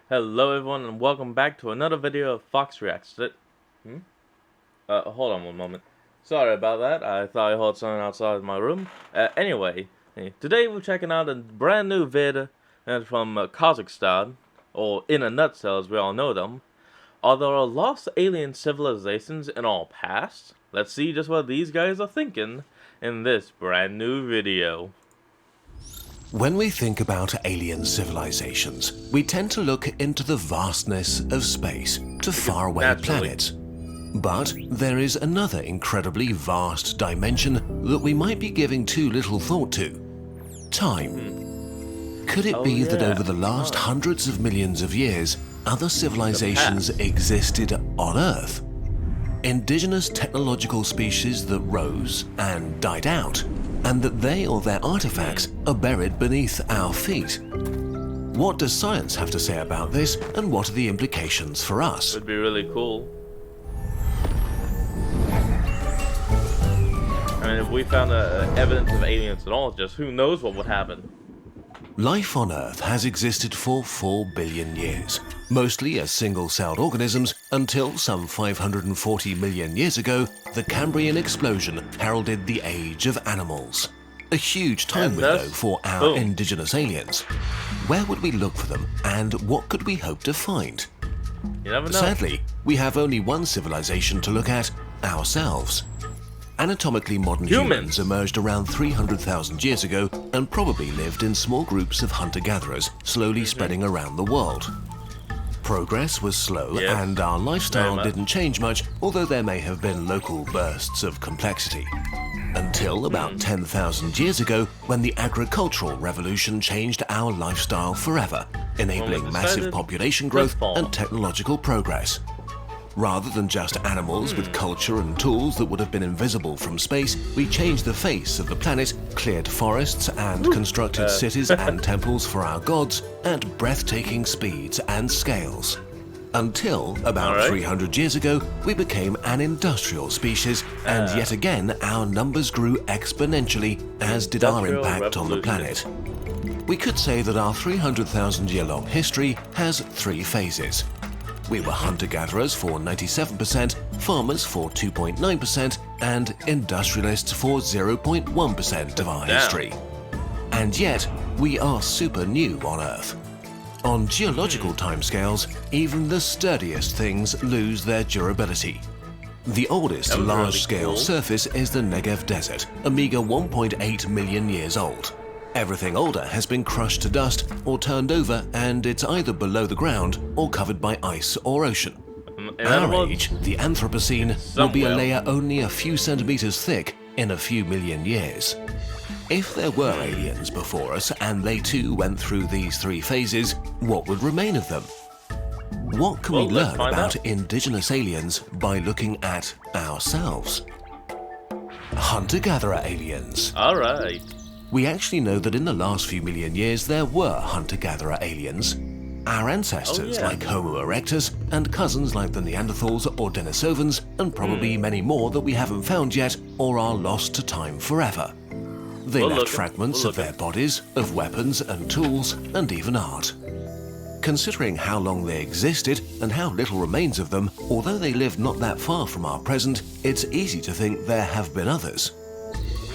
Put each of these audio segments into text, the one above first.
Hello everyone and welcome back to another video of Fox Reacts. Hold on one moment. Sorry about that. I thought I heard something outside my room. Anyway, today we're checking out a brand new vid from Kazakhstan, or in a nutshell as we all know them. Are there lost alien civilizations in our past? Let's see just what these guys are thinking in this brand new video. When we think about alien civilizations, we tend to look into the vastness of space to faraway planets. But there is another incredibly vast dimension that we might be giving too little thought to: time. Could it be that over the last hundreds of millions of years, other civilizations existed on Earth? Indigenous technological species that rose and died out, and that they or their artifacts are buried beneath our feet. What does science have to say about this, and what are the implications for us? Would be really cool. I mean, if we found evidence of aliens at all, just who knows what would happen. Life on Earth has existed for 4 billion years, mostly as single-celled organisms, until some 540 million years ago, the Cambrian explosion heralded the age of animals. A huge time window for our indigenous aliens. Where would we look for them, and what could we hope to find? You never know. Sadly, we have only one civilization to look at: ourselves. Anatomically modern humans emerged around 300,000 years ago and probably lived in small groups of hunter-gatherers, slowly spreading around the world. Progress was slow and our lifestyle didn't change much, although there may have been local bursts of complexity. Until about 10,000 years ago, when the agricultural revolution changed our lifestyle forever, enabling massive population growth and technological progress. Rather than just animals with culture and tools that would have been invisible from space, we changed the face of the planet, cleared forests and constructed cities and temples for our gods at breathtaking speeds and scales. Until about 300 years ago, we became an industrial species, and yet again our numbers grew exponentially, as did our impact on the planet. We could say that our 300,000-year-long history has 3 phases. We were hunter-gatherers for 97%, farmers for 2.9%, and industrialists for 0.1% of our history. And yet, we are super new on Earth. On geological timescales, even the sturdiest things lose their durability. The oldest large-scale surface is the Negev Desert, a meager 1.8 million years old. Everything older has been crushed to dust or turned over, and it's either below the ground or covered by ice or ocean. Our age, the Anthropocene, will be a layer only a few centimeters thick in a few million years. If there were aliens before us and they too went through these 3 phases, what would remain of them? What can we learn about indigenous aliens by looking at ourselves? Hunter-gatherer aliens. Alright. We actually know that in the last few million years there were hunter-gatherer aliens. Our ancestors like Homo erectus and cousins like the Neanderthals or Denisovans, and probably many more that we haven't found yet or are lost to time forever. They left fragments of their bodies, of weapons and tools, and even art. Considering how long they existed and how little remains of them, although they lived not that far from our present, it's easy to think there have been others.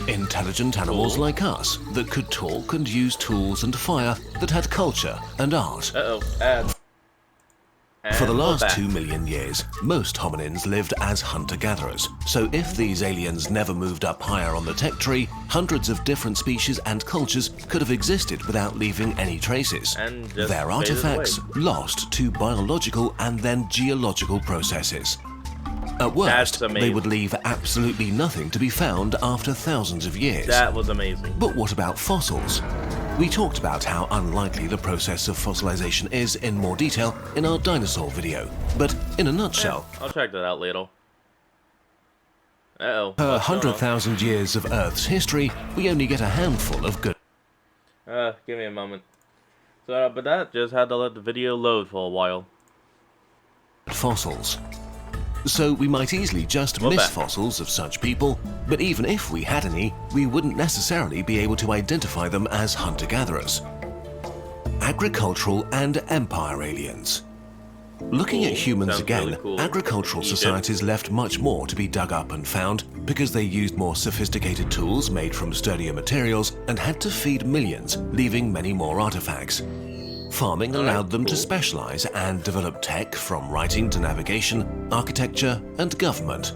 Intelligent animals like us that could talk and use tools and fire, that had culture and art. For the last 2 million years, most hominins lived as hunter-gatherers. So if these aliens never moved up higher on the tech tree, hundreds of different species and cultures could have existed without leaving any traces. Their artifacts lost to biological and then geological processes. At worst, they would leave absolutely nothing to be found after thousands of years. That was amazing. But what about fossils? We talked about how unlikely the process of fossilization is in more detail in our dinosaur video, but in a nutshell, I'll check that out later. Per 100,000 years of Earth's history, we only get a handful of good. Give me a moment. So, but that just had to let the video load for a while. Fossils. So we might easily just miss fossils of such people, but even if we had any, we wouldn't necessarily be able to identify them as hunter-gatherers. agricultural and empire aliens. Looking at humans Sounds again, really cool. agricultural Egypt. societies left much more to be dug up and found because they used more sophisticated tools made from sturdier materials and had to feed millions, leaving many more artifacts. Farming allowed them to specialize and develop tech from writing to navigation, architecture, and government.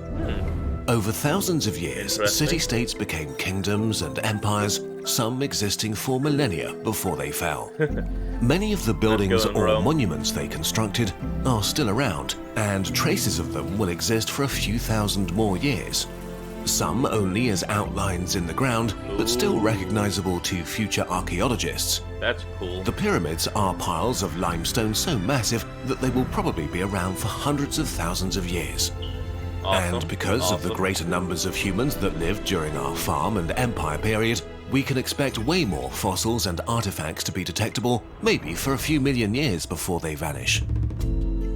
Over thousands of years, Interesting. city-states became kingdoms and empires, some existing for millennia before they fell. Many of the buildings going, or Rome. monuments they constructed are still around, and traces of them will exist for a few thousand more years. Some only as outlines in the ground, but still recognizable to future archaeologists. That's cool. The pyramids are piles of limestone so massive that they will probably be around for hundreds of thousands of years. Awesome. And because of the greater numbers of humans that lived during our farm and empire period, we can expect way more fossils and artifacts to be detectable, maybe for a few million years before they vanish.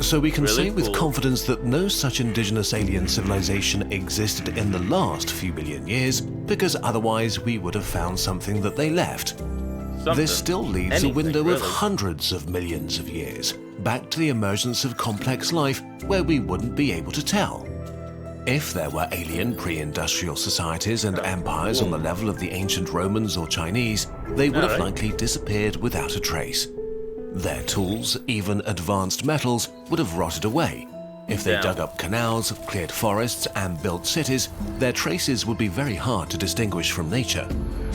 So we can Really say with cool. confidence that no such indigenous alien civilization existed in the last few million years, because otherwise we would have found something that they left. Something. This still leaves Anything, a window of really. hundreds of millions of years, back to the emergence of complex life where we wouldn't be able to tell. If there were alien pre-industrial societies and empires on the level of the ancient Romans or Chinese, they would have Alright. likely disappeared without a trace. Their tools, even advanced metals, would have rotted away. If they Yeah. dug up canals, cleared forests, and built cities, their traces would be very hard to distinguish from nature.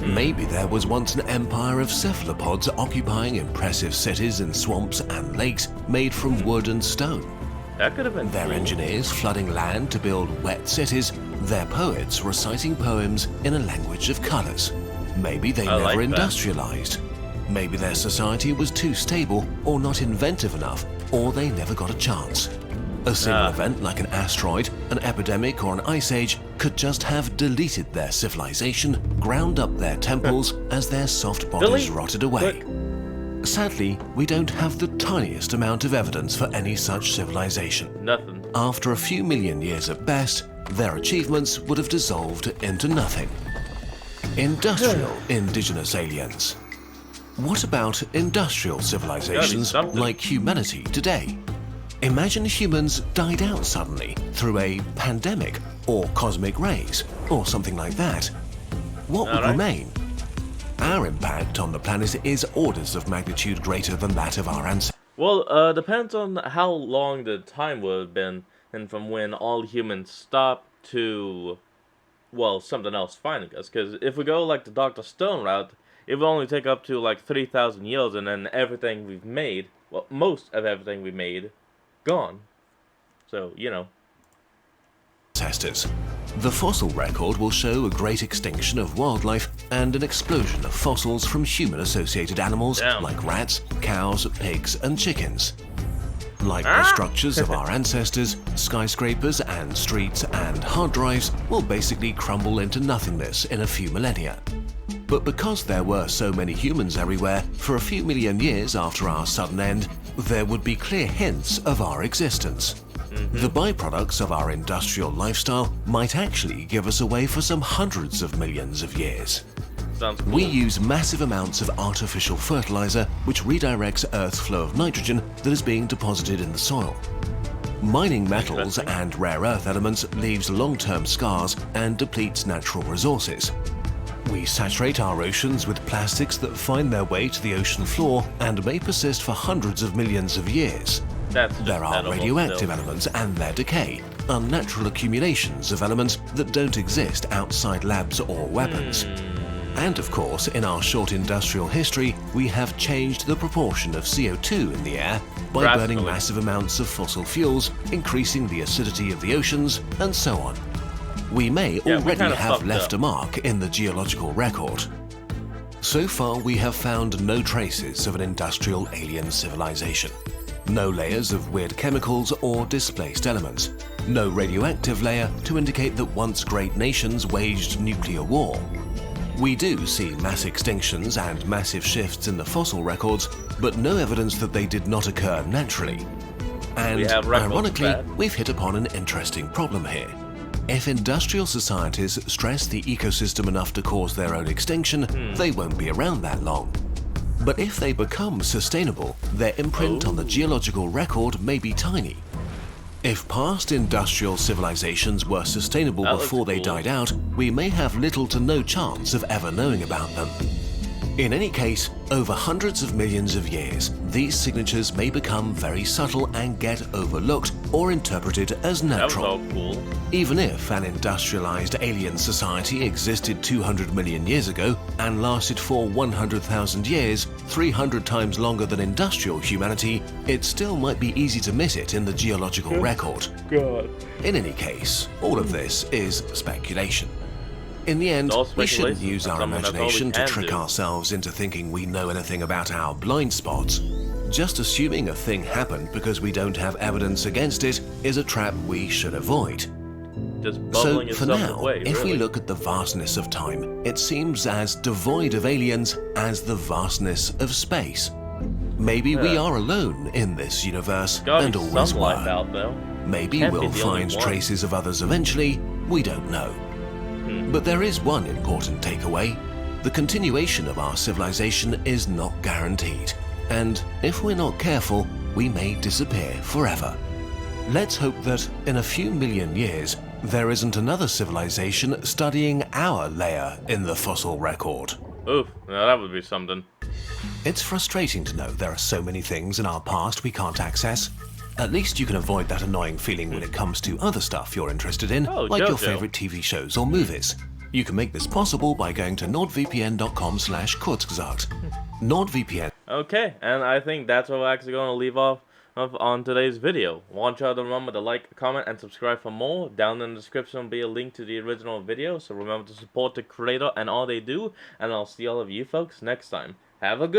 Maybe there was once an empire of cephalopods occupying impressive cities in swamps and lakes made from wood and stone. That could have been Their cool. engineers flooding land to build wet cities, their poets reciting poems in a language of colors. Maybe they I like never that. industrialized. Maybe their society was too stable or not inventive enough, or they never got a chance. A single event like an asteroid, an epidemic, or an ice age could just have deleted their civilization, ground up their temples as their soft bodies Delete. rotted away. Sadly, we don't have the tiniest amount of evidence for any such civilization. Nothing. After a few million years at best, their achievements would have dissolved into nothing. Industrial indigenous aliens. What about industrial civilizations something. like humanity today? Imagine humans died out suddenly through a pandemic or cosmic rays or something like that. What would Alright. remain? Our impact on the planet is orders of magnitude greater than that of our ancestors. Well, depends on how long the time would have been, and from when all humans stopped to, well, something else finding us. Because if we go like the Dr. Stone route, it will only take up to like 3,000 years, and then everything we've made, well, most of everything we made, gone. So, you know. The fossil record will show a great extinction of wildlife and an explosion of fossils from human-associated animals Damn. like rats, cows, pigs, and chickens. Like the structures of our ancestors, skyscrapers and streets and hard drives will basically crumble into nothingness in a few millennia. But because there were so many humans everywhere, for a few million years after our sudden end, there would be clear hints of our existence. The byproducts of our industrial lifestyle might actually give us away for some hundreds of millions of years. Sounds cool. We use massive amounts of artificial fertilizer which redirects Earth's flow of nitrogen that is being deposited in the soil. Mining metals and rare earth elements leaves long-term scars and depletes natural resources. We saturate our oceans with plastics that find their way to the ocean floor and may persist for hundreds of millions of years. That's just There are edible radioactive still. elements and their decay, unnatural accumulations of elements that don't exist outside labs or weapons. And of course, in our short industrial history, we have changed the proportion of CO2 in the air by burning Drastically. massive amounts of fossil fuels, increasing the acidity of the oceans, and so on. We may we already kinda have fucked left up. a mark in the geological record. So far, we have found no traces of an industrial alien civilization. No layers of weird chemicals or displaced elements. No radioactive layer to indicate that once great nations waged nuclear war. We do see mass extinctions and massive shifts in the fossil records, but no evidence that they did not occur naturally. And have records of ironically, that. we've hit upon an interesting problem here. If industrial societies stress the ecosystem enough to cause their own extinction, they won't be around that long. But if they become sustainable, their imprint on the geological record may be tiny. If past industrial civilizations were sustainable before they died out, we may have little to no chance of ever knowing about them. In any case, over hundreds of millions of years, these signatures may become very subtle and get overlooked or interpreted as natural. That was all cool. Even if an industrialized alien society existed 200 million years ago and lasted for 100,000 years, 300 times longer than industrial humanity, it still might be easy to miss it in the geological record. God. In any case, all of this is speculation. In the end, all we shouldn't speculation. use our That's all we imagination to can trick do. ourselves into thinking we know anything about our blind spots. Just assuming a thing happened because we don't have evidence against it is a trap we should avoid. Just So, bubbling for yourself now, away, if we really. look at the vastness of time, it seems as devoid of aliens as the vastness of space. Maybe we Yeah. are alone in this universe Gotta and be always some life were. out there. Maybe Can't be we'll the only find one. traces of others eventually, we don't know. But there is one important takeaway. The continuation of our civilization is not guaranteed. And if we're not careful, we may disappear forever. Let's hope that in a few million years, there isn't another civilization studying our layer in the fossil record. Oof, now that would be something. It's frustrating to know there are so many things in our past we can't access. At least you can avoid that annoying feeling when it comes to other stuff you're interested in, Oh, like your JoJo. favorite TV shows or movies. You can make this possible by going to nordvpn.com/kurzgesagt. NordVPN. Okay, and I think that's what we're actually going to leave off on today's video. Want y'all to remember to like, comment, and subscribe for more. Down in the description will be a link to the original video, so remember to support the creator and all they do, and I'll see all of you folks next time. Have a good